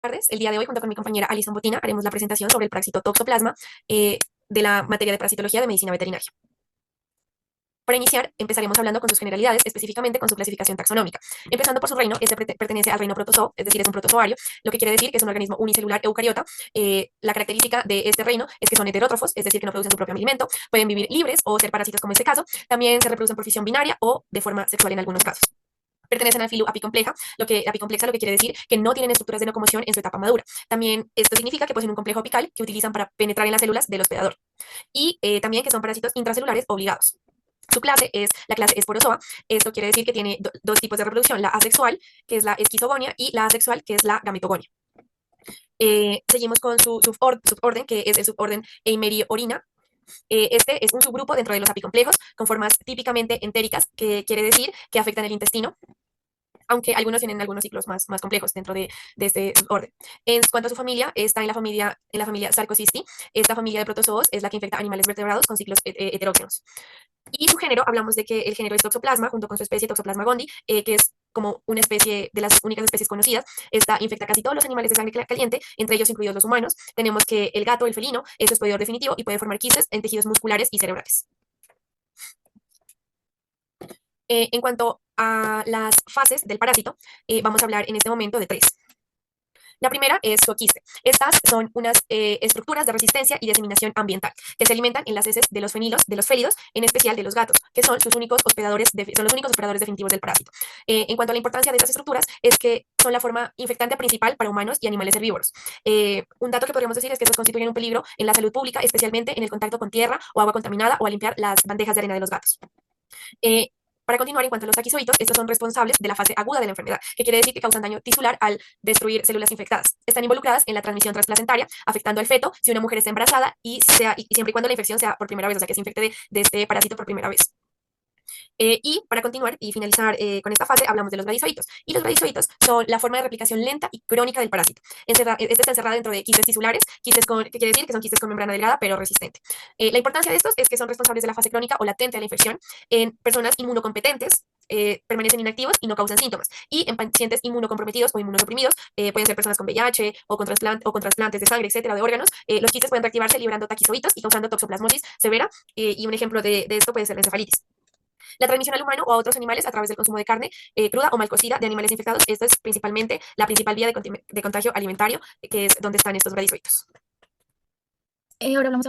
Tardes. El día de hoy, junto con mi compañera Alison Botina, haremos la presentación sobre el parásito Toxoplasma de la materia de parasitología de medicina veterinaria. Para iniciar, empezaremos hablando con sus generalidades, específicamente con su clasificación taxonómica. Empezando por su reino, este pertenece al reino protozoo, es decir, es un protozoario, lo que quiere decir que es un organismo unicelular eucariota. La característica de este reino es que son heterótrofos, es decir, que no producen su propio alimento, pueden vivir libres o ser parásitos como este caso. También se reproducen por fisión binaria o de forma sexual en algunos casos. Pertenecen al filo apicompleja, apicomplexa, lo que quiere decir que no tienen estructuras de locomoción en su etapa madura. También esto significa que poseen un complejo apical que utilizan para penetrar en las células del hospedador. Y también que son parásitos intracelulares obligados. Su clase es la clase Esporozoa. Esto quiere decir que tiene dos tipos de reproducción, la asexual, que es la esquizogonia, y la asexual, que es la gametogonia. Seguimos con su suborden, que es el suborden Eimeriorina. Este es un subgrupo dentro de los apicomplejos con formas típicamente entéricas, que quiere decir que afectan el intestino, aunque algunos tienen algunos ciclos más complejos dentro de este orden. En cuanto a su familia, está en la familia Sarcosisti. Esta familia de protozoos es la que infecta animales vertebrados con ciclos heterógenos. Y su género, hablamos de que el género es Toxoplasma, junto con su especie Toxoplasma gondii, que es como una especie de las únicas especies conocidas. Esta infecta casi todos los animales de sangre caliente, entre ellos incluidos los humanos. Tenemos que el gato, el felino, es su hospedador definitivo y puede formar quistes en tejidos musculares y cerebrales. En cuanto a las fases del parásito, vamos a hablar en este momento de tres. La primera es su quiste. Estas son unas estructuras de resistencia y diseminación ambiental que se alimentan en las heces de los fenilos, de los félidos, en especial de los gatos, que son sus únicos hospedadores, son los únicos hospedadores definitivos del parásito. En cuanto a la importancia de estas estructuras, es que son la forma infectante principal para humanos y animales herbívoros. Un dato que podríamos decir es que estos constituyen un peligro en la salud pública, especialmente en el contacto con tierra o agua contaminada o al limpiar las bandejas de arena de los gatos. Eh, para continuar, en cuanto a los taquizoitos, estos son responsables de la fase aguda de la enfermedad, que quiere decir que causan daño tisular al destruir células infectadas. Están involucradas en la transmisión transplacentaria, afectando al feto si una mujer está embarazada y siempre y cuando la infección sea por primera vez, o sea, que se infecte de este parásito por primera vez. Y para continuar y finalizar con esta fase, hablamos de los bradizoitos. Y los bradizoitos son la forma de replicación lenta y crónica del parásito. Este está encerrado dentro de quistes tisulares, que quiere decir que son quistes con membrana delgada pero resistente. La importancia de estos es que son responsables de la fase crónica o latente de la infección en personas inmunocompetentes. Permanecen inactivos y no causan síntomas. Y en pacientes inmunocomprometidos o inmunosuprimidos, pueden ser personas con VIH o con trasplantes de sangre, etcétera, de órganos, los quistes pueden reactivarse liberando taquizoitos y causando toxoplasmosis severa. Y un ejemplo de esto puede ser la encefalitis. La transmisión al humano o a otros animales a través del consumo de carne cruda o mal cocida de animales infectados. Esta es principalmente la principal vía de contagio alimentario, que es donde están estos bradizoitos. Eh, ahora hablamos,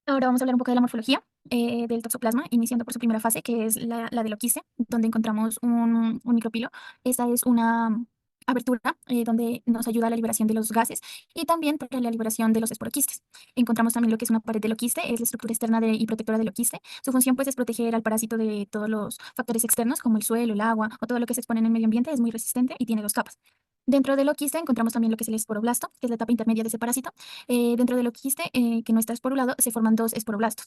ahora vamos a hablar un poco de la morfología del toxoplasma, iniciando por su primera fase, que es la del oquiste, donde encontramos un micropilo. Esta es una abertura donde nos ayuda a la liberación de los gases y también para la liberación de los esporoquistes. Encontramos también lo que es una pared del oquiste, es la estructura externa y protectora del oquiste. Su función pues es proteger al parásito de todos los factores externos como el suelo, el agua o todo lo que se expone en el medio ambiente. Es muy resistente y tiene dos capas. Dentro del oquiste encontramos también lo que es el esporoblasto, que es la etapa intermedia de ese parásito. Dentro del oquiste, que no está esporulado, se forman dos esporoblastos.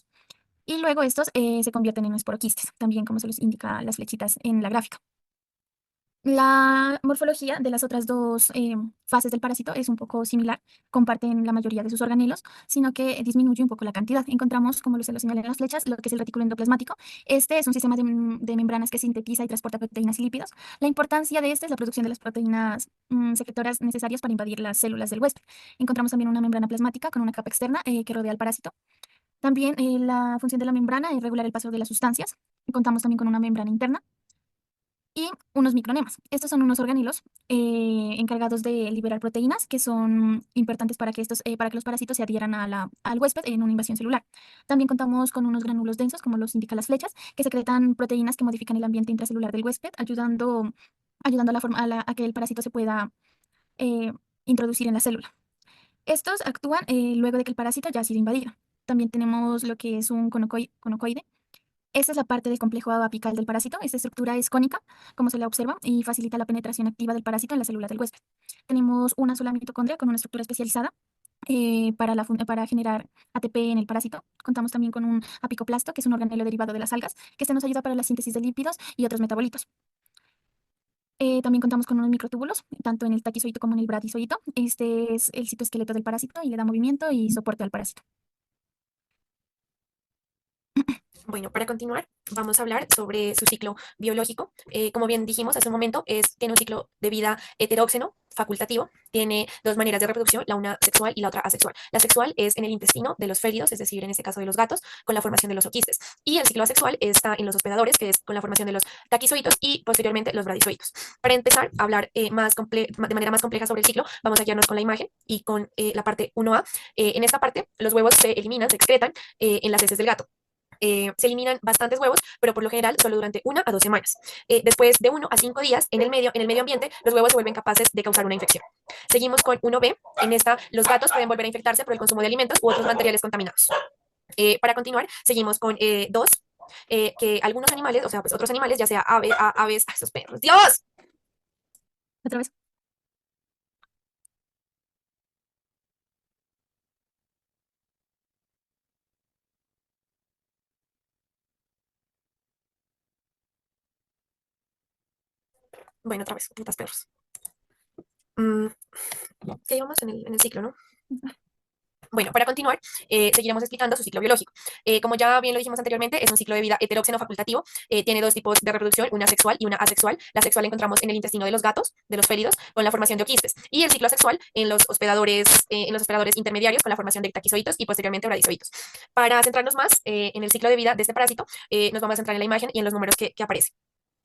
Y luego estos se convierten en esporoquistes, también como se los indica las flechitas en la gráfica. La morfología de las otras dos fases del parásito es un poco similar, comparten la mayoría de sus organelos, sino que disminuye un poco la cantidad. Encontramos, como se lo señalan las flechas, lo que es el retículo endoplasmático. Este es un sistema de membranas que sintetiza y transporta proteínas y lípidos. La importancia de este es la producción de las proteínas secretoras necesarias para invadir las células del huésped. Encontramos también una membrana plasmática con una capa externa que rodea al parásito. También la función de la membrana es regular el paso de las sustancias. Contamos también con una membrana interna y unos micronemas. Estos son unos organelos encargados de liberar proteínas que son importantes para para que los parásitos se adhieran a al huésped en una invasión celular. También contamos con unos granulos densos, como los indican las flechas, que secretan proteínas que modifican el ambiente intracelular del huésped, ayudando a que el parásito se pueda eh, introducir en la célula. Estos actúan luego de que el parásito ya ha sido invadido. También tenemos lo que es un conocoide. Esta es la parte del complejo apical del parásito. Esta estructura es cónica, como se la observa, y facilita la penetración activa del parásito en la célula del huésped. Tenemos una sola mitocondria con una estructura especializada para generar ATP en el parásito. Contamos también con un apicoplasto, que es un organelo derivado de las algas, que este nos ayuda para la síntesis de lípidos y otros metabolitos. También contamos con unos microtúbulos, tanto en el taquizoito como en el bradizoito. Este es el citoesqueleto del parásito y le da movimiento y soporte al parásito. Bueno, para continuar, vamos a hablar sobre su ciclo biológico. Como bien dijimos hace un momento, tiene un ciclo de vida heteróxeno, facultativo. Tiene dos maneras de reproducción, la una sexual y la otra asexual. La sexual es en el intestino de los félidos, es decir, en este caso de los gatos, con la formación de los oquistes. Y el ciclo asexual está en los hospedadores, que es con la formación de los taquizoitos y posteriormente los bradizoitos. Para empezar a hablar de manera más compleja sobre el ciclo, vamos a guiarnos con la imagen y con la parte 1A. En esta parte, los huevos se eliminan, se excretan en las heces del gato. Se eliminan bastantes huevos, pero por lo general solo durante 1 a 2 semanas. Después de 1 a 5 días en el medio ambiente, los huevos se vuelven capaces de causar una infección. Seguimos con 1B. En esta, los gatos pueden volver a infectarse por el consumo de alimentos u otros materiales contaminados. Para continuar, seguimos con 2, que algunos animales, o sea, pues otros animales, ya sea aves, ¡ay, esos perros! ¡Dios! Otra vez. Bueno, otra vez, putas perros. Mm, ¿Qué íbamos en el ciclo, no? Bueno, para continuar, seguiremos explicando su ciclo biológico. Como ya bien lo dijimos anteriormente, es un ciclo de vida heteróxeno facultativo. Tiene dos tipos de reproducción, una sexual y una asexual. La sexual la encontramos en el intestino de los gatos, de los félidos, con la formación de oquistes. Y el ciclo asexual en los hospedadores intermediarios, con la formación de taquizoitos y posteriormente bradizoitos. Para centrarnos más en el ciclo de vida de este parásito, nos vamos a centrar en la imagen y en los números que aparecen.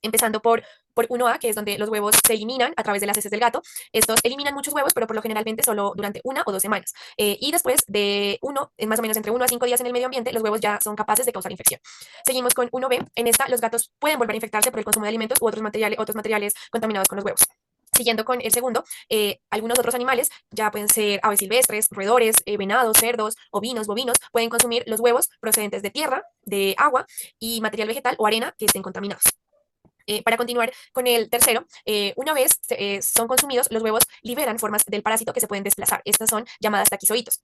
Empezando por 1A, que es donde los huevos se eliminan a través de las heces del gato. Estos eliminan muchos huevos, pero por lo generalmente solo durante 1 o 2 semanas. Y después de más o menos entre 1 a 5 días en el medio ambiente, los huevos ya son capaces de causar infección. Seguimos con 1B. En esta, los gatos pueden volver a infectarse por el consumo de alimentos u otros materiales contaminados con los huevos. Siguiendo con el segundo, algunos otros animales, ya pueden ser aves silvestres, roedores, venados, cerdos, ovinos, bovinos, pueden consumir los huevos procedentes de tierra, de agua y material vegetal o arena que estén contaminados. Para continuar con el tercero, una vez son consumidos, los huevos liberan formas del parásito que se pueden desplazar. Estas son llamadas taquizoitos.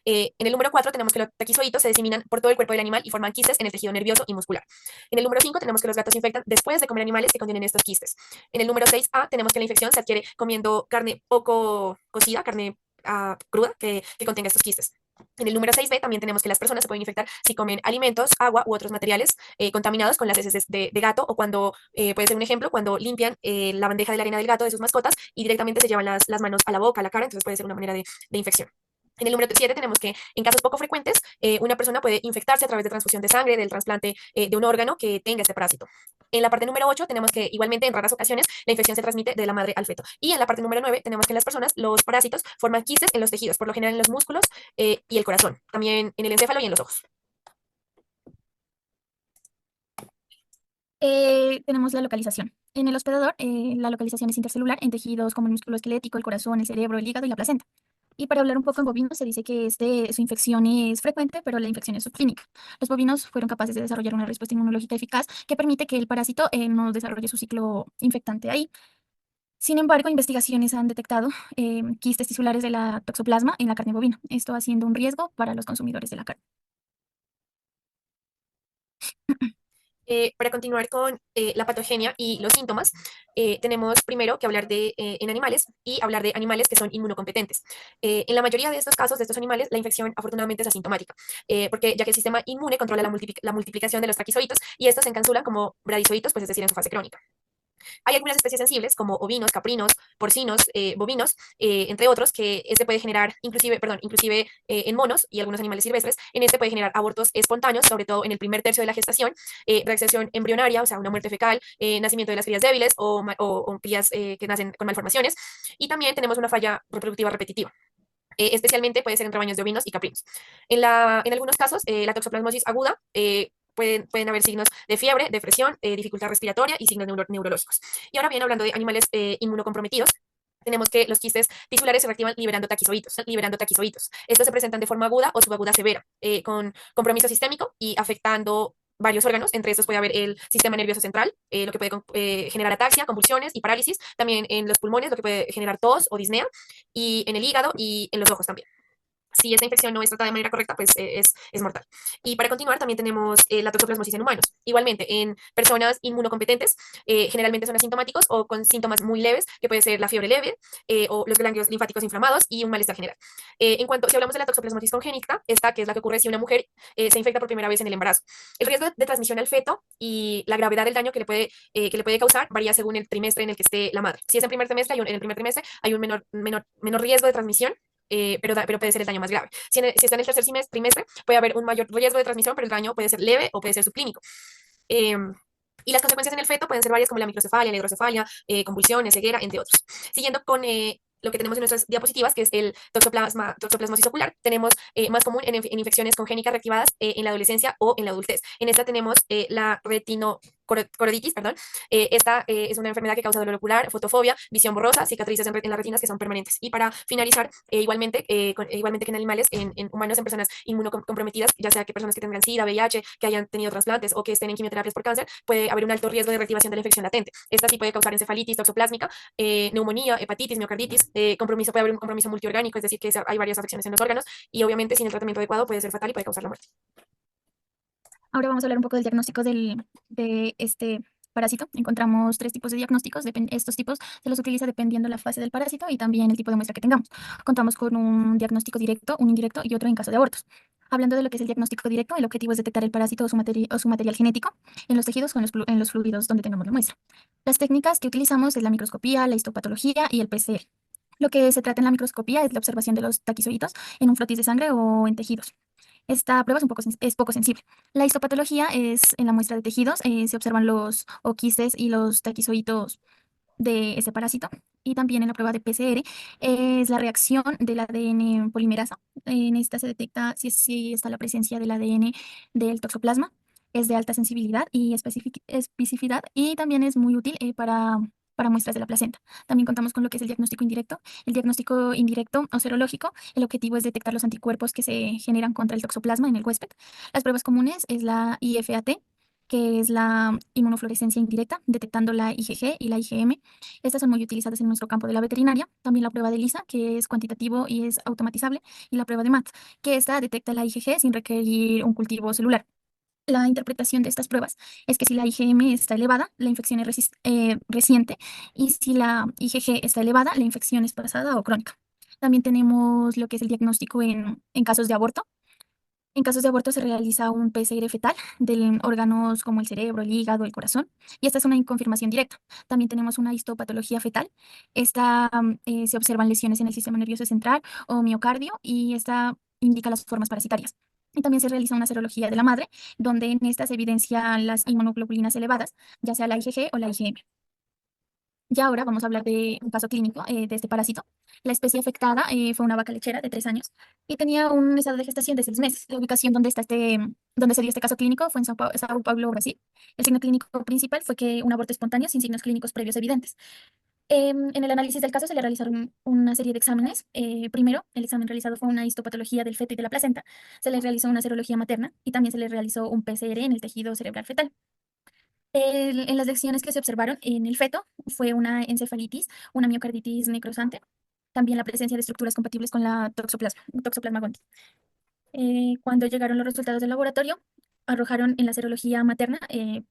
En el número 4 tenemos que los taquizoitos se diseminan por todo el cuerpo del animal y forman quistes en el tejido nervioso y muscular. En el número 5 tenemos que los gatos se infectan después de comer animales que contienen estos quistes. En el número 6A tenemos que la infección se adquiere comiendo carne poco cocida, carne cruda que contenga estos quistes. En el número 6B también tenemos que las personas se pueden infectar si comen alimentos, agua u otros materiales contaminados con las heces de gato o cuando, puede ser un ejemplo, cuando limpian la bandeja de la arena del gato de sus mascotas y directamente se llevan las manos a la boca, a la cara, entonces puede ser una manera de infección. En el número 7 tenemos que en casos poco frecuentes, una persona puede infectarse a través de transfusión de sangre, del trasplante de un órgano que tenga este parásito. En la parte número 8 tenemos que igualmente en raras ocasiones la infección se transmite de la madre al feto. Y en la parte número 9 tenemos que en las personas los parásitos forman quistes en los tejidos, por lo general en los músculos y el corazón, también en el encéfalo y en los ojos. Tenemos la localización. En el hospedador, la localización es intercelular en tejidos como el músculo esquelético, el corazón, el cerebro, el hígado y la placenta. Y para hablar un poco en bovinos, se dice que su infección es frecuente, pero la infección es subclínica. Los bovinos fueron capaces de desarrollar una respuesta inmunológica eficaz que permite que el parásito no desarrolle su ciclo infectante ahí. Sin embargo, investigaciones han detectado quistes tisulares de la toxoplasma en la carne bovina, esto haciendo un riesgo para los consumidores de la carne. Para continuar con la patogenia y los síntomas, tenemos primero que hablar en animales y hablar de animales que son inmunocompetentes. En la mayoría de estos casos de estos animales, la infección afortunadamente es asintomática, porque ya que el sistema inmune controla la multiplicación de los traquizoitos y estos se encapsulan como bradizoitos, pues es decir, en su fase crónica. Hay algunas especies sensibles como ovinos, caprinos, porcinos, bovinos, entre otros, que este puede generar, inclusive en monos y algunos animales silvestres, en este puede generar abortos espontáneos, sobre todo en el primer tercio de la gestación, reacción embrionaria, o sea, una muerte fecal, nacimiento de las crías débiles o crías que nacen con malformaciones, y también tenemos una falla reproductiva repetitiva. Especialmente puede ser en rebaños de ovinos y caprinos. En algunos casos, la toxoplasmosis aguda pueden haber signos de fiebre, depresión, dificultad respiratoria y signos neurológicos. Y ahora bien, hablando de animales inmunocomprometidos, tenemos que los quistes tisulares se reactivan liberando taquizoitos, liberando taquizoitos. Estos se presentan de forma aguda o subaguda severa, con compromiso sistémico y afectando varios órganos. Entre estos puede haber el sistema nervioso central, lo que puede generar ataxia, convulsiones y parálisis. También en los pulmones, lo que puede generar tos o disnea. Y en el hígado y en los ojos también. Si esta infección no es tratada de manera correcta, pues es mortal. Y para continuar, también tenemos la toxoplasmosis en humanos. Igualmente, en personas inmunocompetentes, generalmente son asintomáticos o con síntomas muy leves, que puede ser la fiebre leve o los ganglios linfáticos inflamados y un malestar general. Si hablamos de la toxoplasmosis congénita, esta que es la que ocurre si una mujer se infecta por primera vez en el embarazo. El riesgo de transmisión al feto y la gravedad del daño que le puede causar varía según el trimestre en el que esté la madre. Si es en primer trimestre, en el primer trimestre hay un menor riesgo de transmisión, pero puede ser el daño más grave. Si está en el tercer trimestre, puede haber un mayor riesgo de transmisión, pero el daño puede ser leve o puede ser subclínico. Eh, y las consecuencias en el feto pueden ser varias, como la microcefalia, la hidrocefalia, convulsiones, ceguera, entre otros. Siguiendo con lo que tenemos en nuestras diapositivas, que es el toxoplasmosis ocular, tenemos más común en infecciones congénitas reactivadas en la adolescencia o en la adultez. En esta tenemos la retinocoritis, perdón. Esta es una enfermedad que causa dolor ocular, fotofobia, visión borrosa, cicatrices en las retinas que son permanentes. Y para finalizar, igualmente que en animales, en humanos, en personas inmunocomprometidas, ya sea que personas que tengan SIDA, VIH, que hayan tenido trasplantes o que estén en quimioterapias por cáncer, puede haber un alto riesgo de reactivación de la infección latente. Esta sí puede causar encefalitis toxoplásmica, neumonía, hepatitis, miocarditis, puede haber un compromiso multiorgánico, es decir, que hay varias afecciones en los órganos y obviamente sin el tratamiento adecuado puede ser fatal y puede causar la muerte. Ahora vamos a hablar un poco del diagnóstico de este parásito. Encontramos tres tipos de diagnósticos. Estos tipos se los utiliza dependiendo la fase del parásito y también el tipo de muestra que tengamos. Contamos con un diagnóstico directo, un indirecto y otro en caso de abortos. Hablando de lo que es el diagnóstico directo, el objetivo es detectar el parásito o su material genético en los tejidos o en los fluidos donde tengamos la muestra. Las técnicas que utilizamos es la microscopía, la histopatología y el PCR. Lo que se trata en la microscopía es la observación de los taquizoitos en un frotis de sangre o en tejidos. Esta prueba es poco sensible. La histopatología es en la muestra de tejidos, se observan los oquistes y los taquizoitos de ese parásito. Y también en la prueba de PCR es la reacción del ADN polimerasa. En esta se detecta si está la presencia del ADN del toxoplasma. Es de alta sensibilidad y especificidad y también es muy útil para muestras de la placenta. También contamos con lo que es el diagnóstico indirecto. El diagnóstico indirecto o serológico, el objetivo es detectar los anticuerpos que se generan contra el toxoplasma en el huésped. Las pruebas comunes es la IFAT, que es la inmunofluorescencia indirecta, detectando la IgG y la IgM. Estas son muy utilizadas en nuestro campo de la veterinaria. También la prueba de ELISA, que es cuantitativo y es automatizable, y la prueba de MAT, que esta detecta la IgG sin requerir un cultivo celular. La interpretación de estas pruebas es que si la IgM está elevada, la infección es reciente, y si la IgG está elevada, la infección es pasada o crónica. También tenemos lo que es el diagnóstico en casos de aborto. En casos de aborto se realiza un PCR fetal de órganos como el cerebro, el hígado, el corazón, y esta es una confirmación directa. También tenemos una histopatología fetal. Esta se observan lesiones en el sistema nervioso central o miocardio, y esta indica las formas parasitarias. Y también se realiza una serología de la madre, donde en esta se evidencian las inmunoglobulinas elevadas, ya sea la IgG o la IgM. Ya ahora vamos a hablar de un caso clínico de este parásito. La especie afectada fue una vaca lechera de 3 años y tenía un estado de gestación de 6 meses. La ubicación donde se dio este caso clínico fue en Sao Paulo, Brasil. El signo clínico principal fue que un aborto espontáneo sin signos clínicos previos evidentes. En el análisis del caso se le realizaron una serie de exámenes. Primero, el examen realizado fue una histopatología del feto y de la placenta. Se le realizó una serología materna y también se le realizó un PCR en el tejido cerebral fetal. En las lesiones que se observaron en el feto fue una encefalitis, una miocarditis necrosante, también la presencia de estructuras compatibles con la Toxoplasma gondii. Cuando llegaron los resultados del laboratorio, arrojaron en la serología materna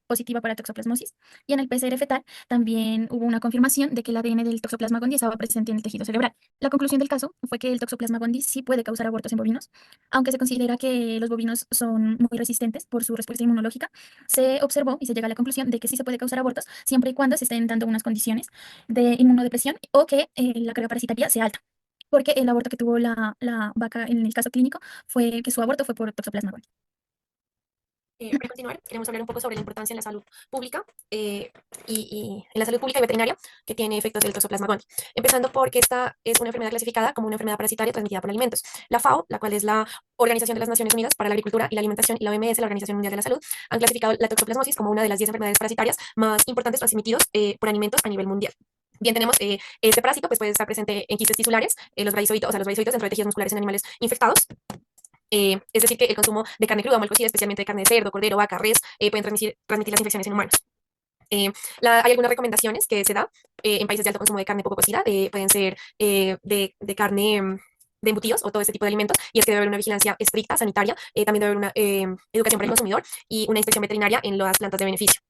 positiva para toxoplasmosis, y en el PCR fetal también hubo una confirmación de que el ADN del toxoplasma gondii estaba presente en el tejido cerebral. La conclusión del caso fue que el toxoplasma gondii sí puede causar abortos en bovinos, aunque se considera que los bovinos son muy resistentes por su respuesta inmunológica. Se observó y se llega a la conclusión de que sí se puede causar abortos siempre y cuando se estén dando unas condiciones de inmunodepresión o que la carga parasitaria sea alta, porque el aborto que tuvo la vaca en el caso clínico fue que su aborto fue por Toxoplasma gondii. Para continuar, queremos hablar un poco sobre la importancia en la salud pública y en la salud pública y veterinaria que tiene efectos del Toxoplasma gondii. Empezando porque esta es una enfermedad clasificada como una enfermedad parasitaria transmitida por alimentos. La FAO, la cual es la Organización de las Naciones Unidas para la Agricultura y la Alimentación, y la OMS, la Organización Mundial de la Salud, han clasificado la toxoplasmosis como una de las 10 enfermedades parasitarias más importantes transmitidos por alimentos a nivel mundial. Bien, tenemos este parásito, pues puede estar presente en quistes tisulares, los brazoitos dentro de tejidos musculares en animales infectados. Es decir, que el consumo de carne cruda o mal cocida, especialmente de carne de cerdo, cordero, vaca, res, pueden transmitir las infecciones en humanos. Hay algunas recomendaciones que se da en países de alto consumo de carne poco cocida, pueden ser de carne de embutidos o todo este tipo de alimentos, y es que debe haber una vigilancia estricta, sanitaria, también debe haber una educación para el consumidor y una inspección veterinaria en las plantas de beneficio.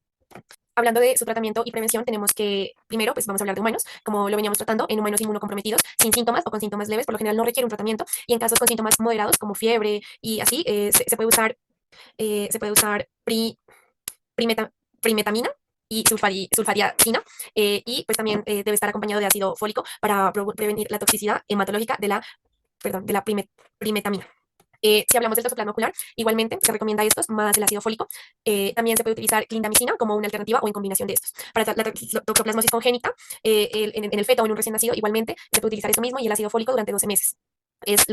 Hablando de su tratamiento y prevención, tenemos que, primero, pues vamos a hablar de humanos, como lo veníamos tratando, en humanos inmunocomprometidos, sin síntomas o con síntomas leves, por lo general no requiere un tratamiento, y en casos con síntomas moderados, como fiebre y así, se puede usar primeta- primetamina y sulfadiazina, y pues también debe estar acompañado de ácido fólico para prevenir la toxicidad hematológica de la primetamina. Si hablamos del toxoplasma ocular, igualmente se recomienda estos más el ácido fólico. También se puede utilizar clindamicina como una alternativa o en combinación de estos. Para la toxoplasmosis congénita, en el feto o en un recién nacido, igualmente se puede utilizar eso mismo y el ácido fólico durante 12 meses. Es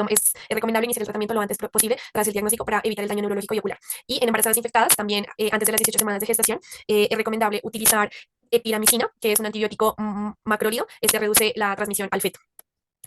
recomendable iniciar el tratamiento lo antes posible tras el diagnóstico para evitar el daño neurológico y ocular. Y en embarazadas infectadas, también antes de las 18 semanas de gestación, es recomendable utilizar epiramicina, que es un antibiótico macrólido. Este reduce la transmisión al feto.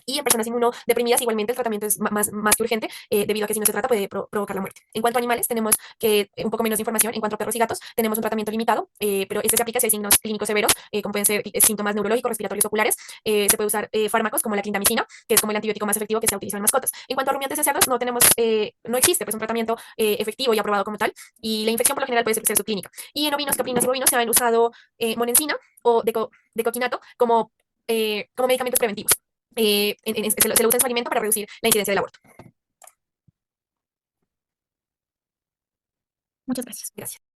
Y en personas inmunodeprimidas, igualmente el tratamiento es más que urgente, debido a que si no se trata puede provocar la muerte. En cuanto a animales, tenemos que un poco menos de información. En cuanto a perros y gatos, tenemos un tratamiento limitado, pero este se aplica si hay signos clínicos severos, como pueden ser síntomas neurológicos, respiratorios, oculares. Se puede usar fármacos como la clindamicina, que es como el antibiótico más efectivo que se ha utilizado en mascotas. En cuanto a rumiantes y cerdos, no existe pues, un tratamiento efectivo y aprobado como tal, y la infección por lo general puede ser subclínica. Y en ovinos, caprinos y bovinos se han usado monensina o decoquinato como medicamentos preventivos. Se lo usa en su alimento para reducir la incidencia del aborto. Muchas gracias. Gracias.